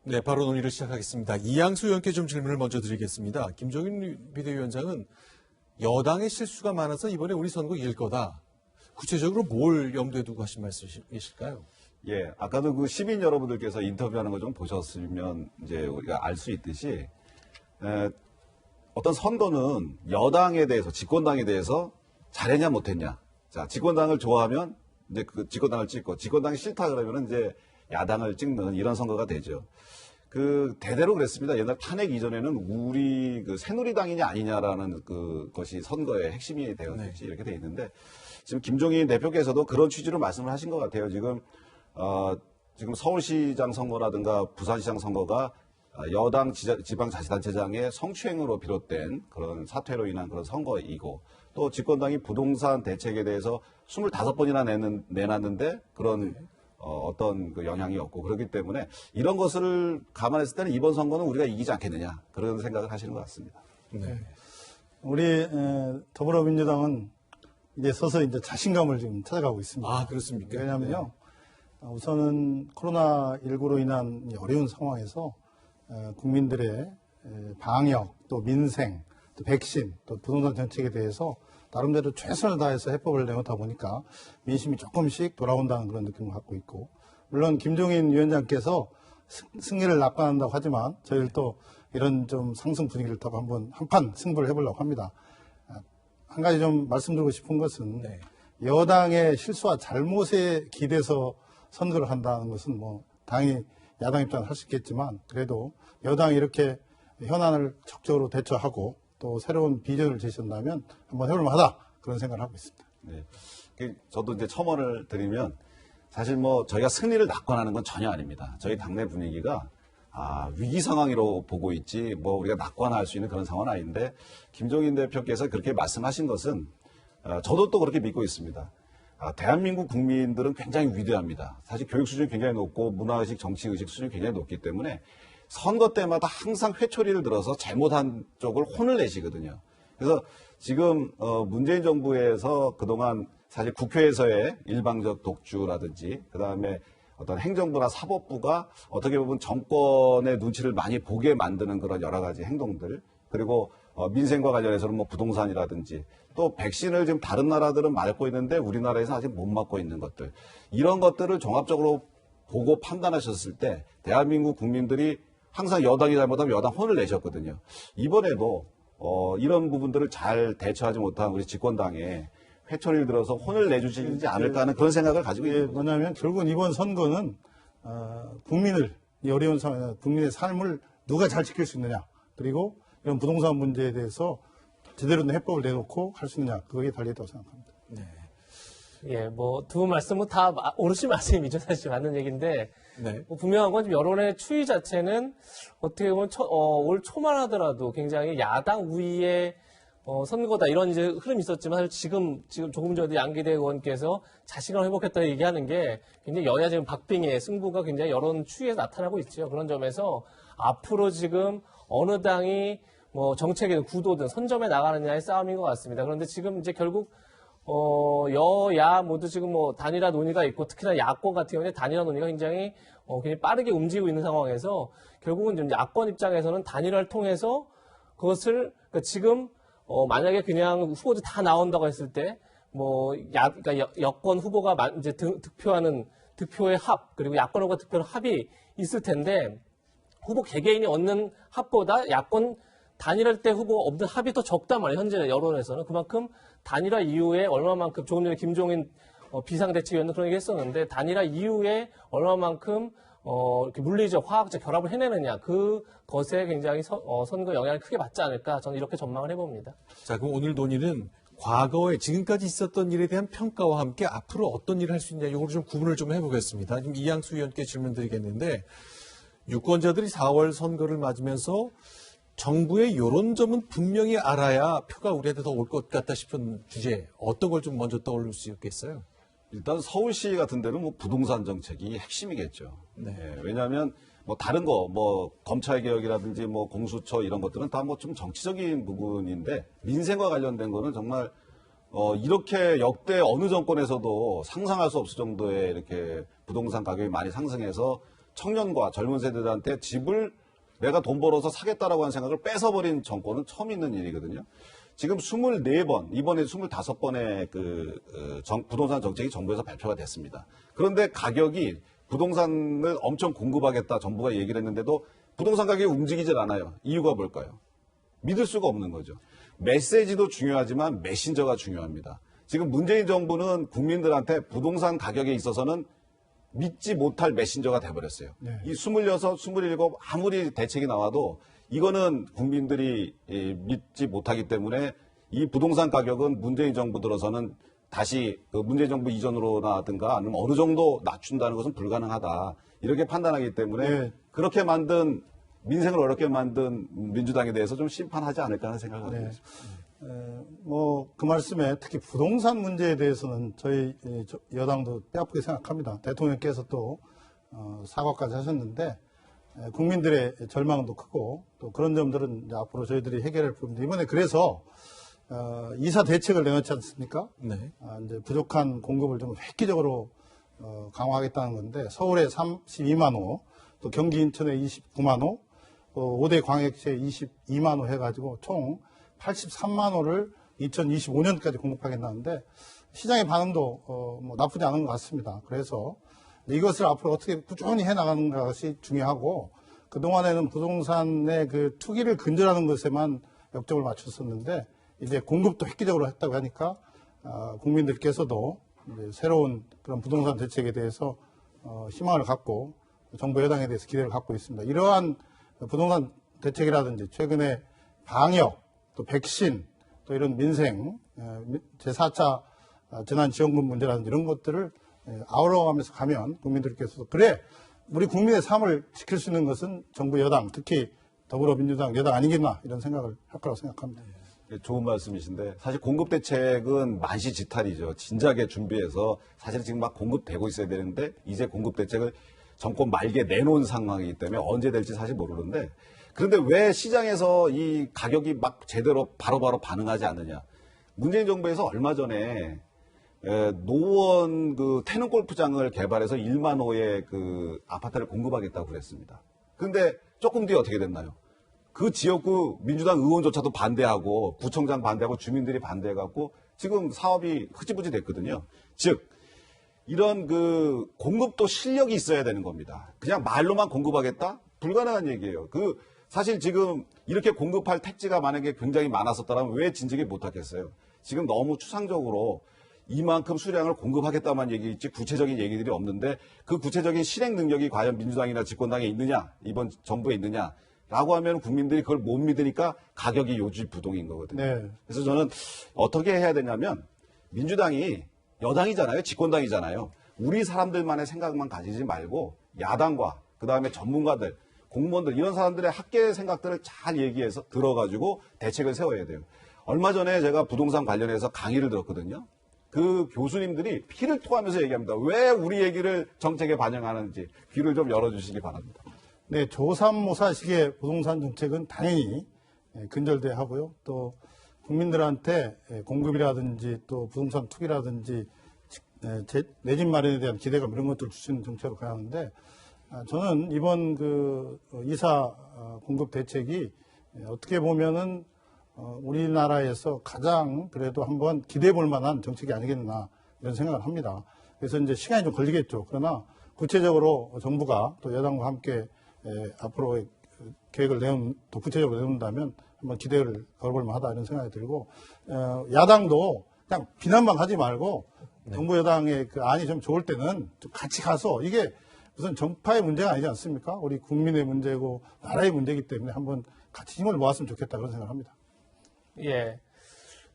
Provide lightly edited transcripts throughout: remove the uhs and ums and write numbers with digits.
네, 바로 논의를 시작하겠습니다. 이양수 의원께 좀 질문을 먼저 드리겠습니다. 김종인 비대위원장은 여당의 실수가 많아서 이번에 우리 선거 이길 거다. 구체적으로 뭘 염두에 두고 하신 말씀이실까요? 예, 아까도 그 시민 여러분들께서 인터뷰하는 거 좀 보셨으면 이제 우리가 알 수 있듯이 어떤 선거는 여당에 대해서, 집권당에 대해서 잘했냐 못했냐. 자, 집권당을 좋아하면 이제 그 집권당을 찍고, 집권당이 싫다 그러면은 이제 야당을 찍는 이런 선거가 되죠. 그 대대로 그랬습니다. 옛날 탄핵 이전에는 우리 그 새누리당이냐 아니냐라는 그것이 선거의 핵심이 되었을지 이렇게 돼 있는데, 지금 김종인 대표께서도 그런 취지로 말씀을 하신 것 같아요. 지금 서울시장 선거라든가 부산시장 선거가 여당 지방자치단체장의 성추행으로 비롯된 그런 사퇴로 인한 그런 선거이고, 또 집권당이 부동산 대책에 대해서 25번이나 내놨는데 그런 어떤 그 영향이 없고, 그렇기 때문에 이런 것을 감안했을 때는 이번 선거는 우리가 이기지 않겠느냐, 그런 생각을 하시는 것 같습니다. 네. 우리 더불어민주당은 이제 서서히 이제 자신감을 지금 찾아가고 있습니다. 아, 그렇습니까? 왜냐하면요, 우선은 코로나19로 인한 어려운 상황에서 국민들의 방역, 또 민생, 또 백신, 또 부동산 정책에 대해서 나름대로 최선을 다해서 해법을 내놓다 보니까 민심이 조금씩 돌아온다는 그런 느낌을 갖고 있고, 물론 김종인 위원장께서 승리를 낙관한다고 하지만 저희를 또 이런 좀 상승 분위기를 타고 한판 승부를 해보려고 합니다. 한 가지 좀 말씀드리고 싶은 것은 여당의 실수와 잘못에 기대서 선거를 한다는 것은 뭐 당연히 야당 입장을 할 수 있겠지만, 그래도 여당이 이렇게 현안을 적극적으로 대처하고 또 새로운 비전을 제시한다면 한번 해볼 만하다, 그런 생각을 하고 있습니다. 네. 저도 이제 첨언을 드리면, 사실 뭐 저희가 승리를 낙관하는 건 전혀 아닙니다. 저희 당내 분위기가 위기 상황으로 보고 있지 뭐 우리가 낙관할 수 있는 그런 상황은 아닌데, 김종인 대표께서 그렇게 말씀하신 것은 저도 또 그렇게 믿고 있습니다. 대한민국 국민들은 굉장히 위대합니다. 사실 교육 수준이 굉장히 높고 문화의식, 정치의식 수준이 굉장히 높기 때문에 선거 때마다 항상 회초리를 들어서 잘못한 쪽을 혼을 내시거든요. 그래서 지금 문재인 정부에서 그동안 사실 국회에서의 일방적 독주라든지, 그다음에 어떤 행정부나 사법부가 어떻게 보면 정권의 눈치를 많이 보게 만드는 그런 여러 가지 행동들, 그리고 민생과 관련해서는 뭐 부동산이라든지, 또 백신을 지금 다른 나라들은 맞고 있는데 우리나라에서 아직 못 맞고 있는 것들, 이런 것들을 종합적으로 보고 판단하셨을 때 대한민국 국민들이 항상 여당이 잘못하면 여당 혼을 내셨거든요. 이번에도 이런 부분들을 잘 대처하지 못한 우리 집권당에 회초리를 들어서 혼을 내주시지 않을까 하는 그런 생각을 가지고 있는 거죠. 뭐냐면 결국은 이번 선거는 이 어려운 상황, 국민의 삶을 누가 잘 지킬 수 있느냐, 그리고 이런 부동산 문제에 대해서 제대로 된 해법을 내놓고 할 수 있느냐, 그거에 달려있다고 생각합니다. 네. 예, 뭐 두 분 말씀은 다 오롯이 말씀이죠. 사실 맞는 얘기인데, 뭐 분명한 건 여론의 추이 자체는 어떻게 보면 올 초만 하더라도 굉장히 야당 우위의 선거다, 이런 이제 흐름이 있었지만, 사실 지금 조금 전에 양기대 의원께서 자신감을 회복했다 얘기하는 게 굉장히 여야 지금 박빙의 승부가 굉장히 여론 추이에서 나타나고 있죠. 그런 점에서 앞으로 지금 어느 당이 뭐 정책이든 구도든 선점해 나가느냐의 싸움인 것 같습니다. 그런데 지금 이제 결국 여야 모두 지금 뭐 단일화 논의가 있고, 특히나 야권 같은 경우에 단일화 논의가 굉장히 빠르게 움직이고 있는 상황에서, 결국은 좀 야권 입장에서는 단일화를 통해서 그것을, 그러니까 지금 만약에 그냥 후보들 다 나온다고 했을 때, 그러니까 여권 후보가 이제 득표하는 득표의 합, 그리고 야권 후보가 득표하는 합이 있을 텐데, 후보 개개인이 얻는 합보다 야권 단일화 때 후보 얻는 합이 더 적단 말이에요. 현재 여론에서는. 그만큼 단일화 이후에 얼마만큼, 조금 전에 김종인 비상대책위원도 그런 얘기 했었는데, 단일화 이후에 얼마만큼 이렇게 물리적, 화학적 결합을 해내느냐, 그것에 굉장히 선거 영향을 크게 받지 않을까, 저는 이렇게 전망을 해봅니다. 자, 그럼 오늘 논의는 과거에 지금까지 있었던 일에 대한 평가와 함께 앞으로 어떤 일을 할 수 있냐, 이걸 좀 구분을 좀 해보겠습니다. 지금 이양수 의원께 질문 드리겠는데, 유권자들이 4월 선거를 맞으면서 정부의 이런 점은 분명히 알아야 표가 우리한테 더 올 것 같다 싶은 주제, 어떤 걸 좀 먼저 떠올릴 수 있겠어요? 일단 서울시 같은 데는 뭐 부동산 정책이 핵심이겠죠. 네. 예, 왜냐하면 뭐 다른 거, 뭐 검찰 개혁이라든지 뭐 공수처 이런 것들은 다 뭐 좀 정치적인 부분인데, 민생과 관련된 거는 정말 이렇게 역대 어느 정권에서도 상상할 수 없을 정도의 이렇게 부동산 가격이 많이 상승해서 청년과 젊은 세대들한테 집을 내가 돈 벌어서 사겠다라고 하는 생각을 뺏어버린 정권은 처음 있는 일이거든요. 지금 24번, 이번에 25번의 부동산 정책이 정부에서 발표가 됐습니다. 그런데 가격이 부동산을 엄청 공급하겠다 정부가 얘기를 했는데도 부동산 가격이 움직이질 않아요. 이유가 뭘까요? 믿을 수가 없는 거죠. 메시지도 중요하지만 메신저가 중요합니다. 지금 문재인 정부는 국민들한테 부동산 가격에 있어서는 믿지 못할 메신저가 돼버렸어요. 네. 이 26, 27 아무리 대책이 나와도 이거는 국민들이 믿지 못하기 때문에 이 부동산 가격은 문재인 정부 들어서는 다시 문재인 정부 이전으로나든가 아니면 어느 정도 낮춘다는 것은 불가능하다. 이렇게 판단하기 때문에 네. 그렇게 만든 민생을 어렵게 만든 민주당에 대해서 좀 심판하지 않을까 하는 생각을 하고 있습니다. 그 말씀에 특히 부동산 문제에 대해서는 저희 여당도 뼈아프게 생각합니다. 대통령께서 또 사과까지 하셨는데 국민들의 절망도 크고 또 그런 점들은 이제 앞으로 저희들이 해결할 부분인데 이번에 그래서 이사 대책을 내놓지 않습니까? 네. 이제 부족한 공급을 좀 획기적으로 강화하겠다는 건데 서울에 32만 호, 또 경기 인천에 29만 호, 또 5대 광역시에 22만 호 해가지고 총 83만 호를 2025년까지 공급하겠다는데 시장의 반응도 뭐 나쁘지 않은 것 같습니다. 그래서 이것을 앞으로 어떻게 꾸준히 해나가는 것이 중요하고 그동안에는 부동산의 그 투기를 근절하는 것에만 역점을 맞췄었는데 이제 공급도 획기적으로 했다고 하니까 국민들께서도 이제 새로운 그런 부동산 대책에 대해서 희망을 갖고 정부 여당에 대해서 기대를 갖고 있습니다. 이러한 부동산 대책이라든지 최근에 방역, 또 백신, 또 이런 민생, 제4차 재난지원금 문제라든지 이런 것들을 아우러가면서 가면 국민들께서도 그래 우리 국민의 삶을 지킬 수 있는 것은 정부 여당, 특히 더불어민주당 여당 아니겠나 이런 생각을 할 거라고 생각합니다. 좋은 말씀이신데 사실 공급 대책은 만시지탈이죠. 진작에 준비해서 사실 지금 막 공급되고 있어야 되는데 이제 공급 대책을 정권 말기에 내놓은 상황이기 때문에 언제 될지 사실 모르는데 그런데 왜 시장에서 이 가격이 막 제대로 바로바로 반응하지 않느냐. 문재인 정부에서 얼마 전에 노원 태릉 골프장을 개발해서 1만 호의 아파트를 공급하겠다고 그랬습니다. 그런데 조금 뒤에 어떻게 됐나요? 그 지역구 민주당 의원조차도 반대하고 구청장 반대하고 주민들이 반대해갖고 지금 사업이 흐지부지 됐거든요. 즉 이런 공급도 실력이 있어야 되는 겁니다. 그냥 말로만 공급하겠다? 불가능한 얘기예요. 사실 지금 이렇게 공급할 택지가 만약에 굉장히 많았었다면 왜 진작에 못하겠어요? 지금 너무 추상적으로 이만큼 수량을 공급하겠다만 얘기있지 구체적인 얘기들이 없는데 그 구체적인 실행 능력이 과연 민주당이나 집권당에 있느냐, 이번 정부에 있느냐 라고 하면 국민들이 그걸 못 믿으니까 가격이 요지부동인 거거든요. 네. 그래서 저는 어떻게 해야 되냐면 민주당이 여당이잖아요. 집권당이잖아요. 우리 사람들만의 생각만 가지지 말고 야당과 그다음에 전문가들, 공무원들 이런 사람들의 학계 생각들을 잘 얘기해서 들어가지고 대책을 세워야 돼요. 얼마 전에 제가 부동산 관련해서 강의를 들었거든요. 그 교수님들이 피를 토하면서 얘기합니다. 왜 우리 얘기를 정책에 반영하는지 귀를 좀 열어주시기 바랍니다. 네, 조삼모사식의 부동산 정책은 당연히 근절돼야 하고요. 또 국민들한테 공급이라든지 또 부동산 투기라든지 내 집 마련에 대한 기대감 이런 것들을 주시는 정책으로 가야 하는데 저는 이번 이사 공급 대책이 어떻게 보면은 우리나라에서 가장 그래도 한번 기대해 볼 만한 정책이 아니겠나 이런 생각을 합니다. 그래서 이제 시간이 좀 걸리겠죠. 그러나 구체적으로 정부가 또 여당과 함께 앞으로 계획을 또 구체적으로 내놓는다면 한번 기대를 걸어볼 만하다 이런 생각이 들고 야당도 그냥 비난만 하지 말고 정부 여당의 안이 좀 좋을 때는 좀 같이 가서 이게 무슨 정파의 문제가 아니지 않습니까? 우리 국민의 문제고 나라의 문제이기 때문에 한번 같이 힘을 모았으면 좋겠다 그런 생각을 합니다. 예.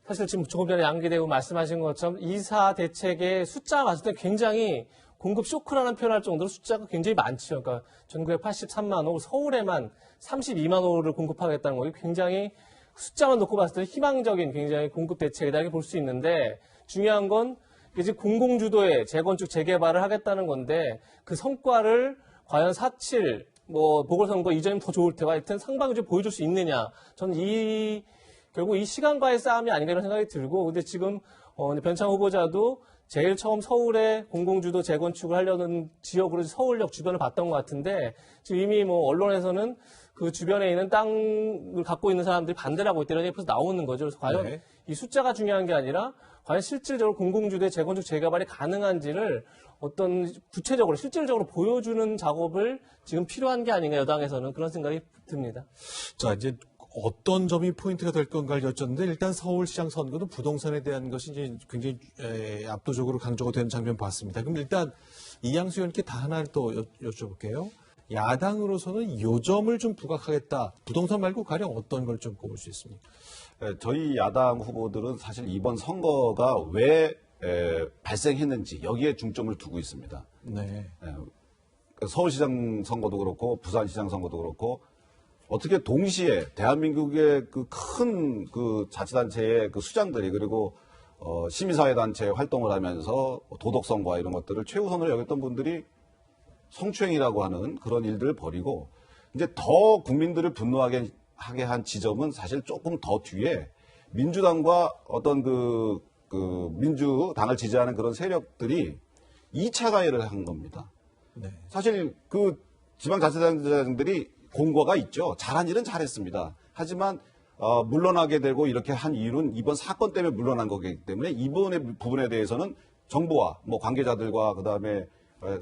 사실 지금 조금 전에 양기대고 말씀하신 것처럼 이사 대책의 숫자가 봤을 때 굉장히 공급 쇼크라는 표현할 정도로 숫자가 굉장히 많죠. 그러니까 전국에 83만 호, 서울에만 32만 호를 공급하겠다는 거기 굉장히 숫자만 놓고 봤을 때 희망적인 굉장히 공급 대책이다 이렇게 볼 수 있는데 중요한 건 이제 공공주도의 재건축 재개발을 하겠다는 건데 그 성과를 과연 4.7 보궐선거 이전이면 더 좋을 테고 하여튼 상반기에 보여줄 수 있느냐. 저는 결국 이 시간과의 싸움이 아닌가 이런 생각이 들고 근데 지금 변창 후보자도 제일 처음 서울에 공공주도 재건축을 하려는 지역으로 서울역 주변을 봤던 것 같은데 지금 이미 뭐 언론에서는 그 주변에 있는 땅을 갖고 있는 사람들이 반대를 하고 있다는 얘기가 벌써 나오는 거죠. 그래서 과연 네. 이 숫자가 중요한 게 아니라 과연 실질적으로 공공주도의 재건축 재개발이 가능한지를 어떤 구체적으로 실질적으로 보여주는 작업을 지금 필요한 게 아닌가 여당에서는 그런 생각이 듭니다. 자, 이제 어떤 점이 포인트가 될 건가를 여쭙는데 일단 서울시장 선거는 부동산에 대한 것이 이제 굉장히 압도적으로 강조가 되는 장면 봤습니다. 그럼 일단 이양수 의원께 다 하나를 또 여쭤볼게요. 야당으로서는 요점을 좀 부각하겠다. 부동산 말고 가령 어떤 걸 좀 꼽을 수 있습니까? 저희 야당 후보들은 사실 이번 선거가 왜 발생했는지 여기에 중점을 두고 있습니다. 네. 서울시장 선거도 그렇고 부산시장 선거도 그렇고 어떻게 동시에 대한민국의 그 큰 그 자치단체의 그 수장들이 그리고 시민사회단체 활동을 하면서 도덕성과 이런 것들을 최우선으로 여겼던 분들이 성추행이라고 하는 그런 일들을 벌이고 이제 더 국민들을 분노하게 하게 한 지점은 사실 조금 더 뒤에 민주당과 어떤 그 민주당을 지지하는 그런 세력들이 2차 가해를 한 겁니다. 네. 사실 그 지방자치단체장들이 공과가 있죠. 잘한 일은 잘했습니다. 하지만 물러나게 되고 이렇게 한 이유는 이번 사건 때문에 물러난 거기 때문에 이번의 부분에 대해서는 정부와 뭐 관계자들과 그다음에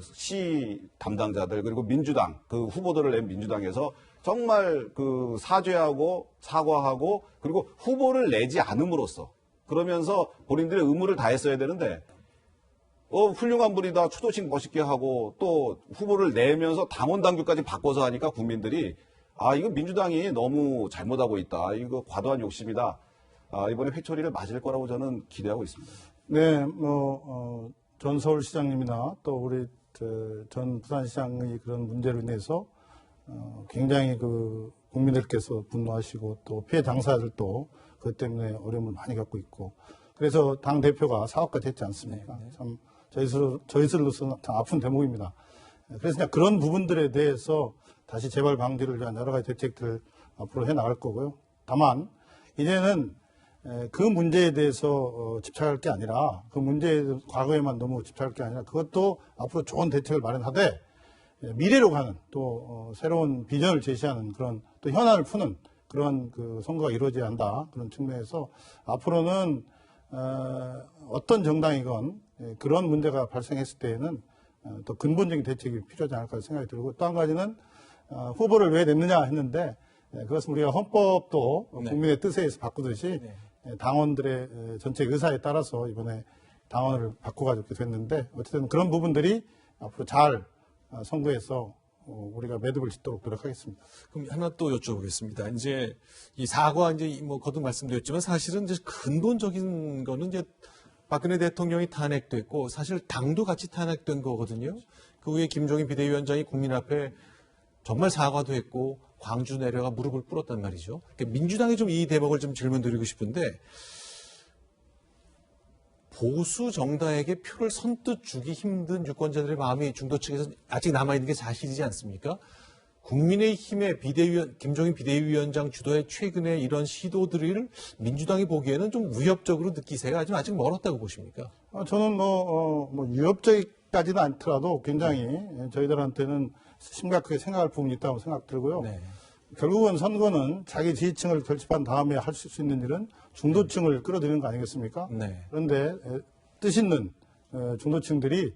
시 담당자들 그리고 민주당 그 후보들을 낸 민주당에서 정말 그 사죄하고 사과하고 그리고 후보를 내지 않음으로써 그러면서 본인들의 의무를 다했어야 되는데 훌륭한 분이다 추도식 멋있게 하고 또 후보를 내면서 당원 당규까지 바꿔서 하니까 국민들이 이거 민주당이 너무 잘못하고 있다. 이거 과도한 욕심이다. 이번에 회초리를 맞을 거라고 저는 기대하고 있습니다. 네, 전 서울시장님이나 또 우리 전 부산시장의 그런 문제로 인해서 굉장히 그 국민들께서 분노하시고 또 피해 당사자들도 그것 때문에 어려움을 많이 겪고 있고 그래서 당 대표가 사업가 됐지 않습니까? 네. 참 저희들로서는 참 아픈 대목입니다. 그래서 그냥 그런 부분들에 대해서 다시 재발 방지를 위한 여러 가지 대책들을 앞으로 해 나갈 거고요. 다만 이제는 그 문제에 대해서 집착할 게 아니라 그 문제에 과거에만 너무 집착할 게 아니라 그것도 앞으로 좋은 대책을 마련하되 미래로 가는 또 새로운 비전을 제시하는 그런 또 현안을 푸는 그런 그 선거가 이루어져야 한다 그런 측면에서 앞으로는 어떤 정당이건 그런 문제가 발생했을 때에는 또 근본적인 대책이 필요하지 않을까 생각이 들고 또 한 가지는 후보를 왜 냈느냐 했는데 그것은 우리가 헌법도 네. 국민의 뜻에 의해서 바꾸듯이 당원들의 전체 의사에 따라서 이번에 당원을 바꿔가지고 됐는데 어쨌든 그런 부분들이 앞으로 잘 선거에서 우리가 매듭을 짓도록 노력하겠습니다. 그럼 하나 또 여쭤보겠습니다. 이제 이 사과 이제 뭐 거듭 말씀드렸지만 사실은 이제 근본적인 거는 이제 박근혜 대통령이 탄핵됐고 사실 당도 같이 탄핵된 거거든요. 그 후에 김종인 비대위원장이 국민 앞에 정말 사과도 했고 광주 내려가 무릎을 꿇었단 말이죠. 그러니까 민주당이 좀 이 대목을 좀 질문 드리고 싶은데 보수 정당에게 표를 선뜻 주기 힘든 유권자들의 마음이 중도 측에서 아직 남아있는 게 사실이지 않습니까? 국민의힘의 김종인 비대위원장 주도의 최근의 이런 시도들을 민주당이 보기에는 좀 위협적으로 느끼세요? 아직 멀었다고 보십니까? 저는 위협적이까지는 않더라도 굉장히 저희들한테는 심각하게 생각할 부분이 있다고 생각 들고요. 네. 결국은 선거는 자기 지지층을 결집한 다음에 할 수 있는 일은 중도층을 끌어들이는 거 아니겠습니까? 네. 그런데 뜻 있는 중도층들이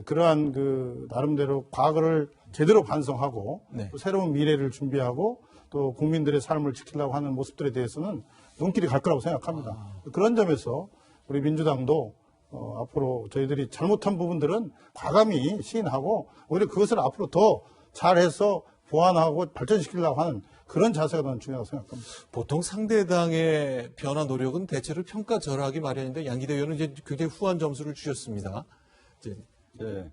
그러한 그 나름대로 과거를 제대로 반성하고 네. 또 새로운 미래를 준비하고 또 국민들의 삶을 지키려고 하는 모습들에 대해서는 눈길이 갈 거라고 생각합니다. 그런 점에서 우리 민주당도 앞으로 저희들이 잘못한 부분들은 과감히 시인하고 오히려 그것을 앞으로 더 잘해서 보완하고 발전시키려고 하는 그런 자세가 저는 중요하다고 생각합니다. 보통 상대당의 변화 노력은 대체로 평가절하기 마련인데 양기대 의원은 이제 굉장히 후한 점수를 주셨습니다. 이제 네.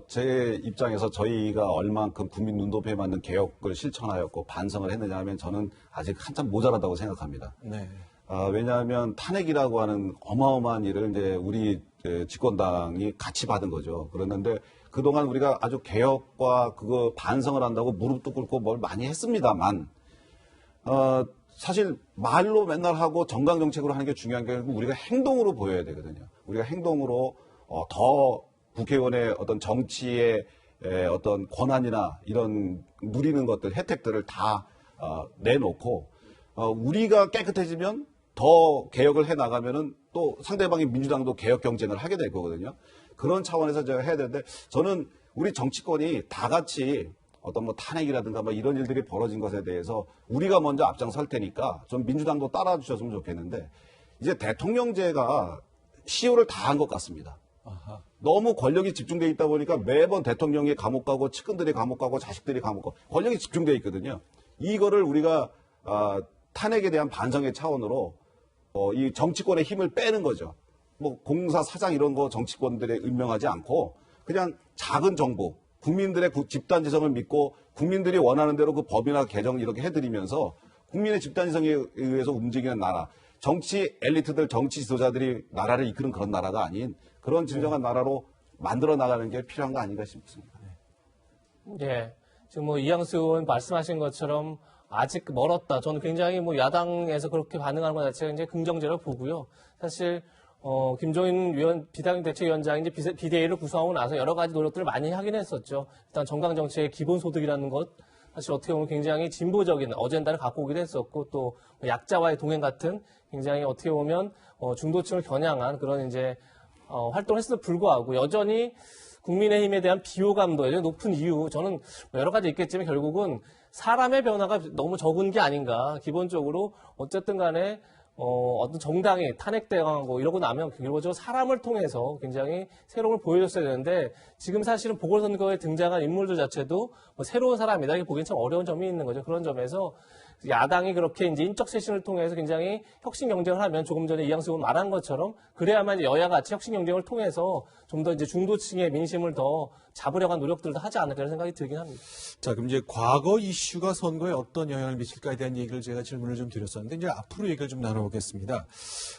제 입장에서 저희가 얼만큼 국민 눈높이에 맞는 개혁을 실천하였고 반성을 했느냐 하면 저는 아직 한참 모자라다고 생각합니다. 네. 왜냐하면 탄핵이라고 하는 어마어마한 일을 이제 우리 집권당이 같이 받은 거죠. 그랬는데 그동안 우리가 아주 개혁과 그거 반성을 한다고 무릎도 꿇고 뭘 많이 했습니다만, 사실 말로 맨날 하고 정강 정책으로 하는 게 중요한 게 아니고 우리가 행동으로 보여야 되거든요. 우리가 행동으로 더 국회의원의 어떤 정치의 어떤 권한이나 이런 누리는 것들, 혜택들을 다 내놓고 우리가 깨끗해지면 더 개혁을 해 나가면은 또 상대방인 민주당도 개혁 경쟁을 하게 될 거거든요. 그런 차원에서 제가 해야 되는데 저는 우리 정치권이 다 같이 어떤 뭐 탄핵이라든가 뭐 이런 일들이 벌어진 것에 대해서 우리가 먼저 앞장설 테니까 좀 민주당도 따라 주셨으면 좋겠는데 이제 대통령제가 시효를 다 한 것 같습니다. 아하. 너무 권력이 집중돼 있다 보니까 매번 대통령이 감옥 가고 측근들이 감옥 가고 자식들이 감옥 가고 권력이 집중돼 있거든요. 이거를 우리가 탄핵에 대한 반성의 차원으로 이 정치권의 힘을 빼는 거죠. 뭐 공사 사장 이런 거 정치권들에 임명하지 않고 그냥 작은 정부 국민들의 집단 지성을 믿고 국민들이 원하는 대로 그 법이나 개정 이렇게 해드리면서 국민의 집단 지성에 의해서 움직이는 나라, 정치 엘리트들, 정치 지도자들이 나라를 이끄는 그런 나라가 아닌 그런 진정한 나라로 만들어 나가는 게 필요한 거 아닌가 싶습니다. 예. 지금 뭐 이양수 의원 말씀하신 것처럼 아직 멀었다. 저는 굉장히 뭐 야당에서 그렇게 반응하는 것 자체가 굉장히 긍정적으로 보고요. 사실 김종인 비상대책위원장이 이제 비대위를 구성하고 나서 여러 가지 노력들을 많이 하긴 했었죠. 일단 정강정책의 기본소득이라는 것, 사실 어떻게 보면 굉장히 진보적인 어젠다를 갖고 오기도 했었고, 또 약자와의 동행 같은 굉장히 어떻게 보면 중도층을 겨냥한 그런 이제 활동을 했음에도 불구하고 여전히 국민의힘에 대한 비호감도 여전히 높은 이유, 저는 여러 가지 있겠지만 결국은 사람의 변화가 너무 적은 게 아닌가. 기본적으로 어쨌든 간에 어떤 정당이 탄핵당하고 이러고 나면 결국적으로 사람을 통해서 굉장히 새로운 걸 보여줬어야 되는데 지금 사실은 보궐선거에 등장한 인물들 자체도 뭐 새로운 사람이다. 이렇게 보기엔 참 어려운 점이 있는 거죠. 그런 점에서 야당이 그렇게 이제 인적 쇄신을 통해서 굉장히 혁신 경쟁을 하면 조금 전에 이양수 의원 말한 것처럼 그래야만 이제 여야 같이 혁신 경쟁을 통해서 좀 더 이제 중도층의 민심을 더 잡으려고 한 노력들도 하지 않을까 이런 생각이 들긴 합니다. 자, 그럼 이제 과거 이슈가 선거에 어떤 영향을 미칠까에 대한 얘기를 제가 질문을 좀 드렸었는데 이제 앞으로 얘기를 좀 나눠보겠습니다.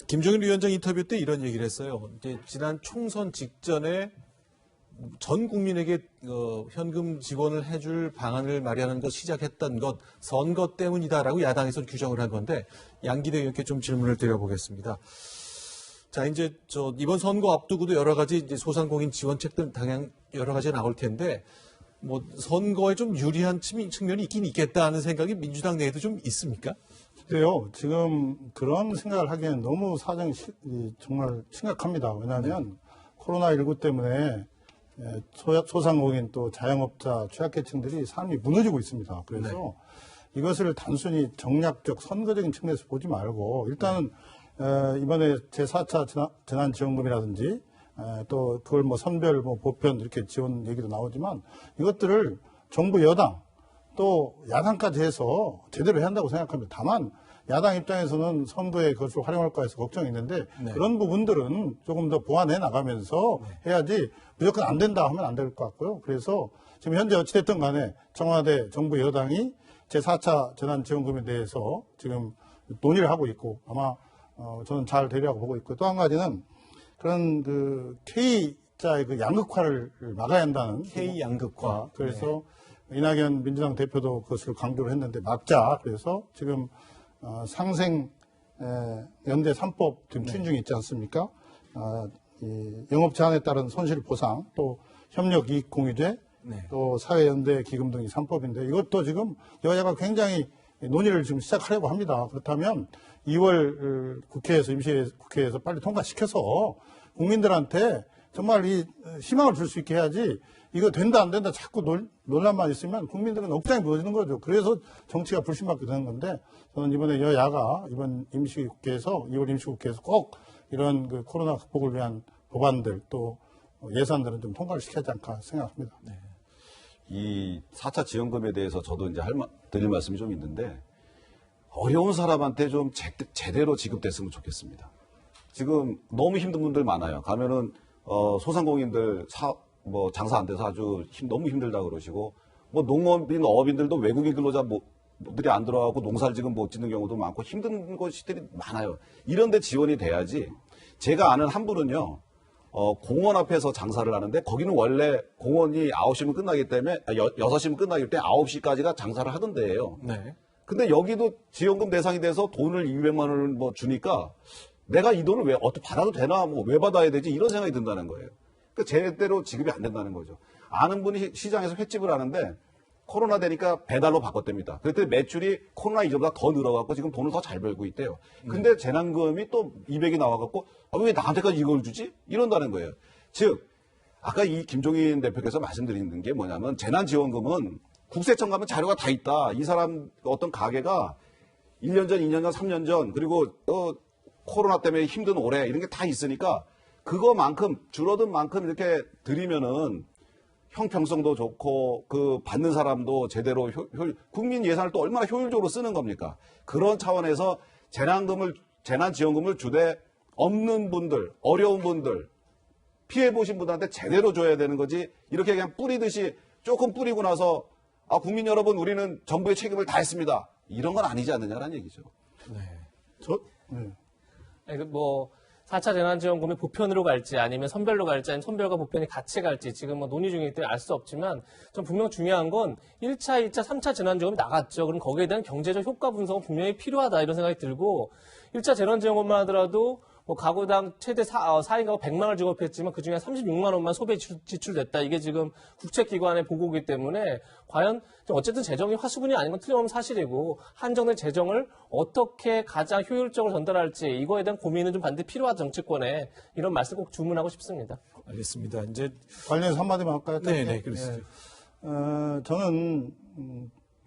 김종인 위원장 인터뷰 때 이런 얘기를 했어요. 이제 지난 총선 직전에 전 국민에게 현금 지원을 해줄 방안을 마련하는 것 시작했던 것 선거 때문이다라고 야당에서 규정을 한 건데 양기대 의원께 좀 질문을 드려보겠습니다. 자, 이제 이번 선거 앞두고도 여러 가지 이제 소상공인 지원책들 당연 여러 가지가 나올 텐데 뭐 선거에 좀 유리한 측면이 있긴 있겠다 하는 생각이 민주당 내에도 좀 있습니까? 근데요, 지금 그런 생각을 하기에는 너무 사정이 정말 심각합니다. 왜냐하면 코로나19 때문에 소상공인 또 자영업자 취약계층들이 삶이 무너지고 있습니다. 그래서 이것을 단순히 정략적 선거적인 측면에서 보지 말고 일단은 이번에 제4차 재난지원금이라든지 또 그걸 뭐 선별 뭐 보편 이렇게 지원 얘기도 나오지만 이것들을 정부 여당 또 야당까지 해서 제대로 해야 한다고 생각합니다. 다만 야당 입장에서는 선거에 그것을 활용할까 해서 걱정이 있는데 그런 부분들은 조금 더 보완해 나가면서 해야지 무조건 안 된다 하면 안 될 것 같고요. 그래서 지금 현재 어찌됐든 간에 청와대 정부 여당이 제4차 재난지원금에 대해서 지금 논의를 하고 있고 아마 저는 잘 되리라고 보고 있고 또 한 가지는 그런 그 K자의 그 양극화를 막아야 한다는 K 양극화. 그래서 이낙연 민주당 대표도 그것을 강조를 했는데 막자. 그래서 지금 상생 연대 3법 지금 추진 중에 있지 않습니까? 이 영업 제한에 따른 손실 보상, 또 협력 이익 공유제, 또 사회연대 기금 등이 3법인데 이것도 지금 여야가 굉장히 논의를 지금 시작하려고 합니다. 그렇다면 2월 국회에서 임시국회에서 빨리 통과시켜서 국민들한테 정말 이 희망을 줄 수 있게 해야지 이거 된다 안 된다 자꾸 논란만 있으면 국민들은 억장이 무너지는 거죠. 그래서 정치가 불신받게 되는 건데 저는 이번에 여야가 이번 임시국회에서 2월 임시국회에서 꼭 이런 그 코로나 극복을 위한 법안들 또 예산들은 좀 통과를 시켜야 하지 않을까 생각합니다. 네. 이 4차 지원금에 대해서 저도 이제 드릴 말씀이 좀 있는데 어려운 사람한테 좀 제대로 지급됐으면 좋겠습니다. 지금 너무 힘든 분들 많아요. 가면은 소상공인들 장사 안 돼서 아주 너무 힘들다 그러시고 뭐 농업인 어업인들도 외국인 근로자들이 안 들어가고 농사를 지금 못 짓는 경우도 많고 힘든 것들이 많아요. 이런 데 지원이 돼야지. 제가 아는 한 분은요. 공원 앞에서 장사를 하는데 거기는 원래 공원이 9시면 끝나기 때문에 6시면 끝나기 때문에 9시까지가 장사를 하던 데예요. 네. 근데 여기도 지원금 대상이 돼서 돈을 200만 원을 뭐 주니까 내가 이 돈을 왜 어떻게 받아도 되나 뭐 왜 받아야 되지 이런 생각이 든다는 거예요. 그 제대로 지급이 안 된다는 거죠. 아는 분이 시장에서 횟집을 하는데 코로나 되니까 배달로 바꿨답니다. 그랬더니 매출이 코로나 이전보다 더 늘어갖고 지금 돈을 더 잘 벌고 있대요. 근데 재난금이 또 200이 나와갖고 왜 나한테까지 이걸 주지? 이런다는 거예요. 즉 아까 이 김종인 대표께서 말씀드리는 게 뭐냐면 재난지원금은 국세청 가면 자료가 다 있다. 이 사람 어떤 가게가 1년 전, 2년 전, 3년 전 그리고 코로나 때문에 힘든 올해 이런 게 다 있으니까 그거만큼 줄어든 만큼 이렇게 드리면은 형평성도 좋고 그 받는 사람도 제대로 국민 예산을 또 얼마나 효율적으로 쓰는 겁니까? 그런 차원에서 재난지원금을 주되 없는 분들, 어려운 분들, 피해 보신 분들한테 제대로 줘야 되는 거지 이렇게 그냥 뿌리듯이 조금 뿌리고 나서 국민 여러분 우리는 정부의 책임을 다했습니다. 이런 건 아니지 않느냐라는 얘기죠. 뭐 4차 재난지원금이 보편으로 갈지 아니면 선별로 갈지 아니면 선별과 보편이 같이 갈지 지금 뭐 논의 중이기 때문에 알 수 없지만 전 분명 중요한 건 1차, 2차, 3차 재난지원금이 나갔죠. 그럼 거기에 대한 경제적 효과 분석은 분명히 필요하다 이런 생각이 들고 1차 재난지원금만 하더라도 뭐 가구당 최대 4인 가구 100만 원을 지급했지만 그중에 36만 원만 소비에 지출됐다. 이게 지금 국책기관의 보고이기 때문에 과연 어쨌든 재정이 화수분이 아닌 건 틀림없는 사실이고 한정된 재정을 어떻게 가장 효율적으로 전달할지 이거에 대한 고민은 좀 반드시 필요하다 정치권에 이런 말씀 꼭 주문하고 싶습니다. 알겠습니다. 이제 관련해서 한마디만 할까요? 네, 그렇습니다. 저는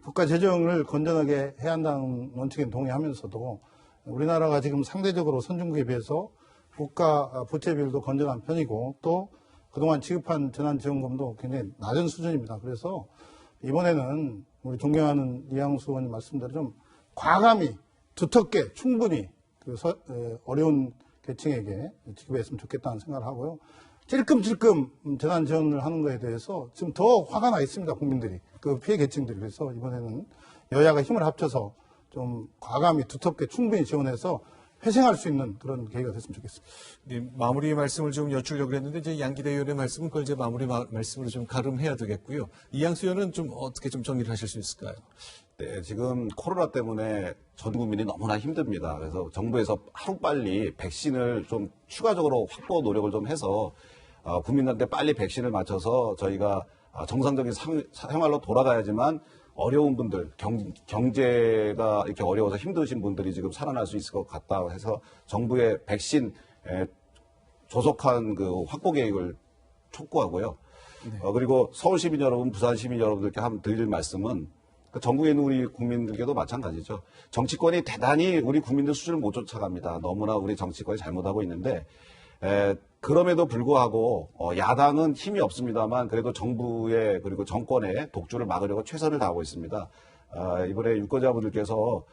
국가 재정을 건전하게 해야 한다는 원칙에 동의하면서도 우리나라가 지금 상대적으로 선진국에 비해서 국가 부채 비율도 건전한 편이고 또 그동안 지급한 재난지원금도 굉장히 낮은 수준입니다. 그래서 이번에는 우리 존경하는 이양수 의원님 말씀대로 좀 과감히 두텁게 충분히 어려운 계층에게 지급했으면 좋겠다는 생각을 하고요. 찔끔찔끔 재난지원을 하는 것에 대해서 지금 더 화가 나 있습니다. 국민들이. 그 피해 계층들이. 그래서 이번에는 여야가 힘을 합쳐서 좀 과감히 두텁게 충분히 지원해서 회생할 수 있는 그런 계기가 됐으면 좋겠습니다. 네, 마무리 말씀을 좀 여쭈려고 했는데 이제 양기대 의원의 말씀은 그걸 이제 마무리 말씀으로 좀 가름해야 되겠고요. 이양수 의원은 좀 어떻게 좀 정리를 하실 수 있을까요? 네, 지금 코로나 때문에 전 국민이 너무나 힘듭니다. 그래서 정부에서 하루빨리 백신을 좀 추가적으로 확보 노력을 좀 해서 국민들한테 빨리 백신을 맞춰서 저희가 정상적인 생활로 돌아가야지만 어려운 분들, 경제가 이렇게 어려워서 힘드신 분들이 지금 살아날 수 있을 것 같다 해서 정부의 백신 조속한 그 확보 계획을 촉구하고요. 그리고 서울 시민 여러분, 부산 시민 여러분들께 한번 드릴 말씀은 전국에 있는 우리 국민들께도 마찬가지죠. 정치권이 대단히 우리 국민들 수준을 못 쫓아갑니다. 너무나 우리 정치권이 잘못하고 있는데 그럼에도 불구하고 야당은 힘이 없습니다만 그래도 정부의 그리고 정권의 독주를 막으려고 최선을 다하고 있습니다. 이번에 유권자분들께서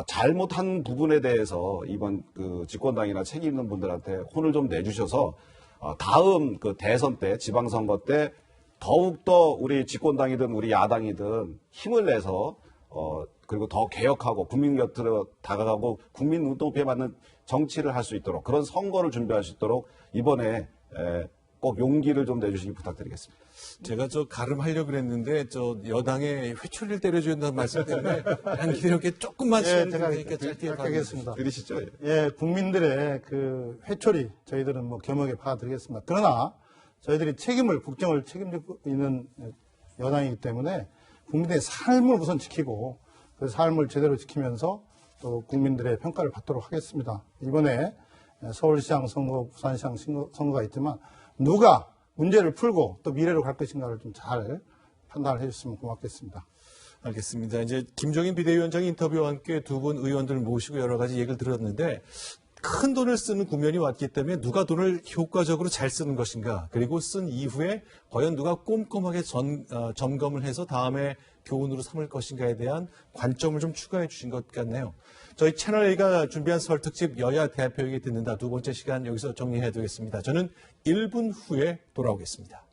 잘못한 부분에 대해서 이번 그 집권당이나 책임 있는 분들한테 혼을 좀 내주셔서 다음 그 대선 때 지방선거 때 더욱더 우리 집권당이든 우리 야당이든 힘을 내서 그리고 더 개혁하고 국민 곁으로 다가가고 국민 눈높이에 맞는 정치를 할 수 있도록 그런 선거를 준비할 수 있도록 이번에 꼭 용기를 좀 내주시기 부탁드리겠습니다. 제가 가름하려고 그랬는데 여당의 회초리를 때려줘야 된다는 말씀 때문에 양기대 의원께 조금만 시간을 드리니까 짧게 하겠습니다. 들으시죠? 예, 국민들의 그 회초리 저희들은 뭐 겸허하게 받아드리겠습니다. 그러나 저희들이 국정을 책임지고 있는 여당이기 때문에 국민들의 삶을 우선 지키고 그 삶을 제대로 지키면서 또 국민들의 평가를 받도록 하겠습니다. 이번에 서울시장 선거, 부산시장 선거가 있지만 누가 문제를 풀고 또 미래로 갈 것인가를 좀 잘 판단을 해주시면 고맙겠습니다. 알겠습니다. 이제 김종인 비대위원장의 인터뷰와 함께 두 분 의원들을 모시고 여러 가지 얘기를 들었는데 큰 돈을 쓰는 국면이 왔기 때문에 누가 돈을 효과적으로 잘 쓰는 것인가 그리고 쓴 이후에 과연 누가 꼼꼼하게 점검을 해서 다음에 교훈으로 삼을 것인가에 대한 관점을 좀 추가해 주신 것 같네요. 저희 채널A가 준비한 설 특집 여야 대표에게 듣는다 두 번째 시간 여기서 정리해 두겠습니다. 저는 1분 후에 돌아오겠습니다.